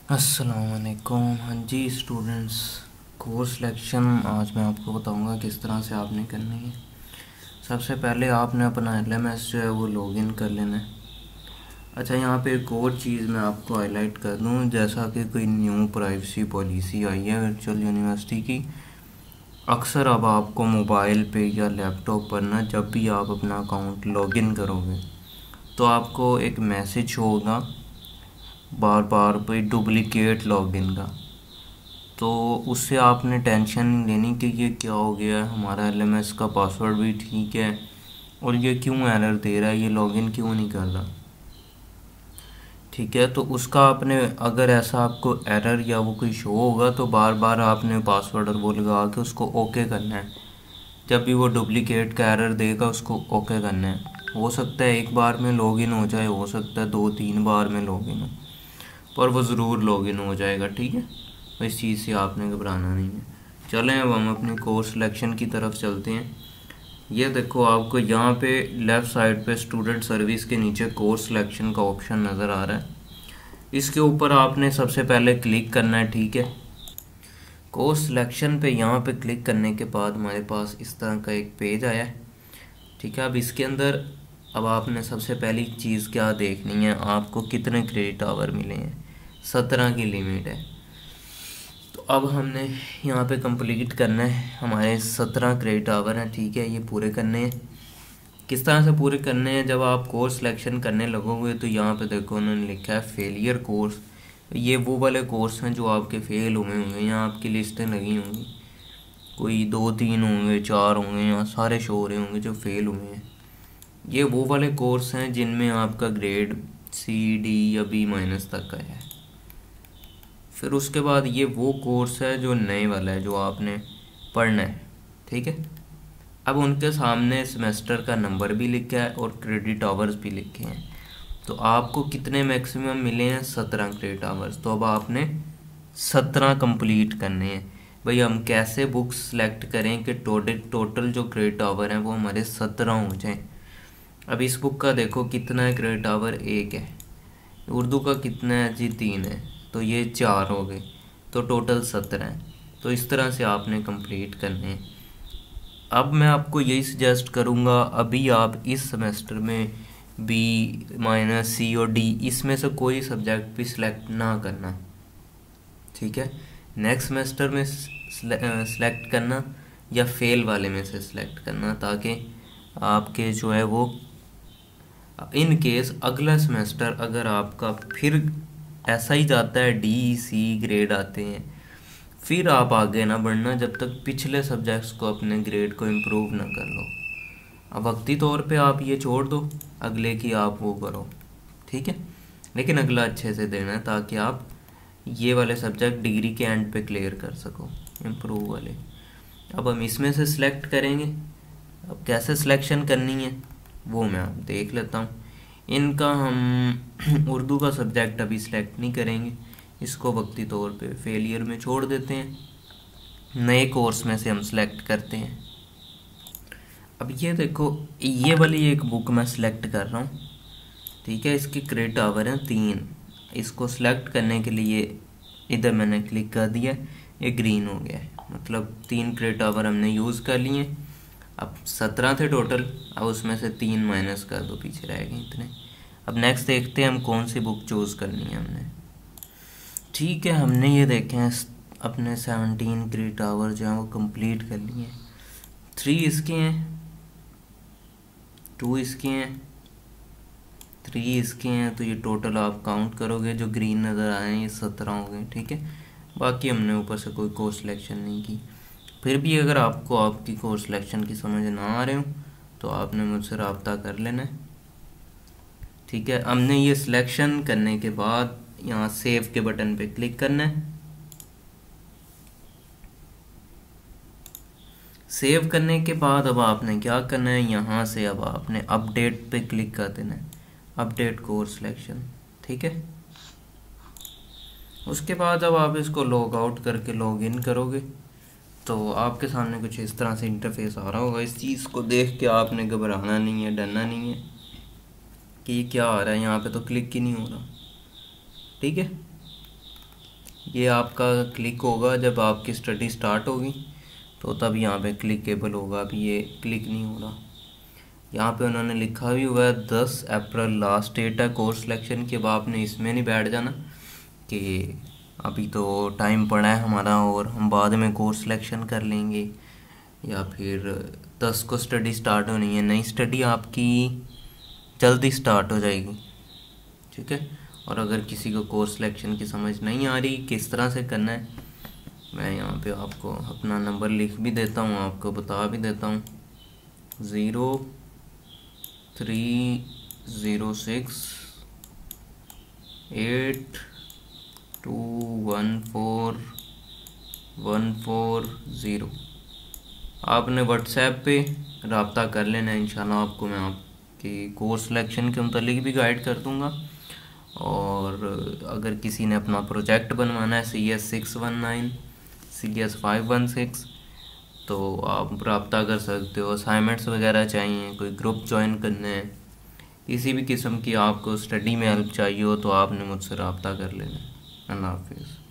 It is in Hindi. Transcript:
अस्सलाम वालेकुम। हाँ जी स्टूडेंट्स, कोर्स सिलेक्शन आज मैं आपको बताऊंगा किस तरह से आपने करनी है। सबसे पहले आपने अपना एलएमएस जो है वो लॉगिन कर लेना है। अच्छा, यहाँ पे एक और चीज़ मैं आपको हाईलाइट कर दूँ, जैसा कि कोई न्यू प्राइवेसी पॉलिसी आई है वर्चुअल यूनिवर्सिटी की। अक्सर अब आपको मोबाइल पे या लैपटॉप पर ना, जब भी आप अपना अकाउंट लॉगिन करोगे तो आपको एक मैसेज होगा बार बार पे डुप्लीकेट लॉगिन का। तो उससे आपने टेंशन नहीं लेनी कि ये क्या हो गया है, हमारा एलएमएस का पासवर्ड भी ठीक है और ये क्यों एरर दे रहा है, ये लॉगिन क्यों नहीं कर रहा। ठीक है, तो उसका आपने, अगर ऐसा आपको एरर या वो कोई शो होगा तो बार बार आपने पासवर्ड और वो लगा के उसको ओके करना है। जब भी वो डुप्लीकेट का एरर देगा उसको ओके करना है। हो सकता है एक बार में लॉगिन हो जाए, हो सकता है 2-3 बार में लॉगिन हो, पर वो ज़रूर लॉगिन हो जाएगा। ठीक है, तो इस चीज़ से आपने घबराना नहीं है। चलें अब हम अपनी कोर्स सिलेक्शन की तरफ चलते हैं। ये देखो, आपको यहाँ पे लेफ़्ट साइड पे स्टूडेंट सर्विस के नीचे कोर्स सिलेक्शन का ऑप्शन नज़र आ रहा है। इसके ऊपर आपने सबसे पहले क्लिक करना है। ठीक है, कोर्स सिलेक्शन पे यहाँ पे क्लिक करने के बाद हमारे पास इस तरह का एक पेज आया है। ठीक है, अब इसके अंदर अब आपने सबसे पहली चीज़ क्या देखनी है, आपको कितने क्रेडिट आवर मिले हैं। 17 की लिमिट है। तो अब हमने यहाँ पे कंप्लीट करना है, हमारे 17 क्रेडिट आवर हैं। ठीक है, ये पूरे करने हैं। किस तरह से पूरे करने हैं, जब आप कोर्स सिलेक्शन करने लगोगे तो यहाँ पे देखो उन्होंने लिखा है फेलियर कोर्स। ये वो वाले कोर्स हैं जो आपके फेल हुए होंगे, यहाँ आपकी लिस्टें लगी होंगी, कोई 2-3 होंगे, 4 होंगे, यहाँ सारे शो हो रहे होंगे जो फेल हुए हैं। ये वो वाले कोर्स हैं जिनमें आपका ग्रेड C, D या B- तक का है। फिर उसके बाद ये वो कोर्स है जो नए वाला है, जो आपने पढ़ना है। ठीक है, अब उनके सामने सेमेस्टर का नंबर भी लिखा है और क्रेडिट आवर्स भी लिखे हैं। तो आपको कितने मैक्सिमम मिले हैं, 17 क्रेडिट आवर्स। तो अब आपने 17 कंप्लीट करने हैं। भाई हम कैसे बुक्स सेलेक्ट करें कि टोटल जो क्रेडिट आवर हैं वो हमारे 17 हो जाएं। अब इस बुक का देखो कितना है क्रेडिट आवर, 1 है। उर्दू का कितना है जी, 3 है। तो ये 4 हो गए, तो टोटल 17 है। तो इस तरह से आपने कंप्लीट करने हैं। अब मैं आपको यही सजेस्ट करूँगा, अभी आप इस सेमेस्टर में B-C और D इसमें से कोई सब्जेक्ट भी सिलेक्ट ना करना। ठीक है, नेक्स्ट सेमेस्टर में सिलेक्ट करना या फेल वाले में से सिलेक्ट करना, ताकि आपके जो है वो इन केस अगला सेमेस्टर अगर आपका फिर ऐसा ही जाता है, D-C ग्रेड आते हैं, फिर आप आगे ना बढ़ना जब तक पिछले सब्जेक्ट्स को, अपने ग्रेड को इम्प्रूव ना कर लो। अब वक्ती तौर पे आप ये छोड़ दो, अगले की आप वो करो। ठीक है, लेकिन अगला अच्छे से देना है ताकि आप ये वाले सब्जेक्ट डिग्री के एंड पे क्लियर कर सको, इम्प्रूव वाले। अब हम इसमें से सिलेक्ट करेंगे। अब कैसे सिलेक्शन करनी है वो मैं आप देख लेता हूँ। इनका हम उर्दू का सब्जेक्ट अभी सिलेक्ट नहीं करेंगे, इसको वक्ती तौर पे फेलियर में छोड़ देते हैं। नए कोर्स में से हम सिलेक्ट करते हैं। अब ये देखो, ये वाली एक बुक मैं सिलेक्ट कर रहा हूँ। ठीक है, इसके क्रेडिट आवर हैं 3। इसको सिलेक्ट करने के लिए इधर मैंने क्लिक कर दिया, ये ग्रीन हो गया है, मतलब 3 क्रेडिट आवर हमने यूज़ कर लिए। अब 17 थे टोटल, अब उसमें से 3 माइनस कर दो, पीछे रह गए इतने। अब नेक्स्ट देखते हैं हम कौन सी बुक चूज़ करनी है हमने। ठीक है, हमने ये देखे हैं अपने 17 क्रेडिट आवर जो हैं वो कंप्लीट कर लिए। 3 इसके हैं, 2 इसके हैं, 3 इसके हैं। तो ये टोटल आप काउंट करोगे जो ग्रीन नज़र आए हैं, ये 17 हो गए। ठीक है, बाकी हमने ऊपर से कोई कोर्स सिलेक्शन नहीं की। फिर भी अगर आपको आपकी कोर्स सिलेक्शन की समझ ना आ रहे हो तो आपने मुझसे रब्ता कर लेना है। ठीक है, हमने ये सिलेक्शन करने के बाद यहाँ सेव के बटन पे क्लिक करना है। सेव करने के बाद अब आपने क्या करना है, यहाँ से अब आपने अपडेट पे क्लिक कर देना है, अपडेट कोर्स सिलेक्शन। ठीक है, उसके बाद अब आप इसको लॉग आउट करके लॉग इन करोगे तो आपके सामने कुछ इस तरह से इंटरफेस आ रहा होगा। इस चीज़ को देख के आपने घबराना नहीं है, डरना नहीं है कि ये क्या आ रहा है, यहाँ पे तो क्लिक ही नहीं हो रहा। ठीक है, ये आपका क्लिक होगा जब आपकी स्टडी स्टार्ट होगी, तो तब यहाँ पे क्लिकेबल होगा। अभी ये क्लिक नहीं हो रहा। यहाँ पे उन्होंने लिखा भी हुआ है 10 अप्रैल लास्ट डेट है कोर्स सिलेक्शन की। अब आपने इसमें नहीं बैठ जाना कि अभी तो टाइम पड़ा है हमारा और हम बाद में कोर्स सिलेक्शन कर लेंगे, या फिर 10 को स्टडी स्टार्ट होनी है। नई स्टडी आपकी जल्दी स्टार्ट हो जाएगी, ठीक है। और अगर किसी को कोर्स सिलेक्शन की समझ नहीं आ रही किस तरह से करना है, मैं यहाँ पे आपको अपना नंबर लिख भी देता हूँ, आपको बता भी देता हूँ। 030682144140। आपने व्हाट्सएप पे रब्ता कर लेना है। इंशाल्लाह आपको मैं आपकी कोर्स सिलेक्शन के मुतालिक भी गाइड कर दूँगा। और अगर किसी ने अपना प्रोजेक्ट बनवाना है CS619 CS516, तो आप रब्ता कर सकते हो। असाइनमेंट्स वगैरह चाहिए, कोई ग्रुप ज्वाइन करने हैं, किसी भी किस्म की आपको स्टडी में हेल्प चाहिए हो, तो आपने मुझसे रब्ता कर लेना है। अल्लाह हाफिज़।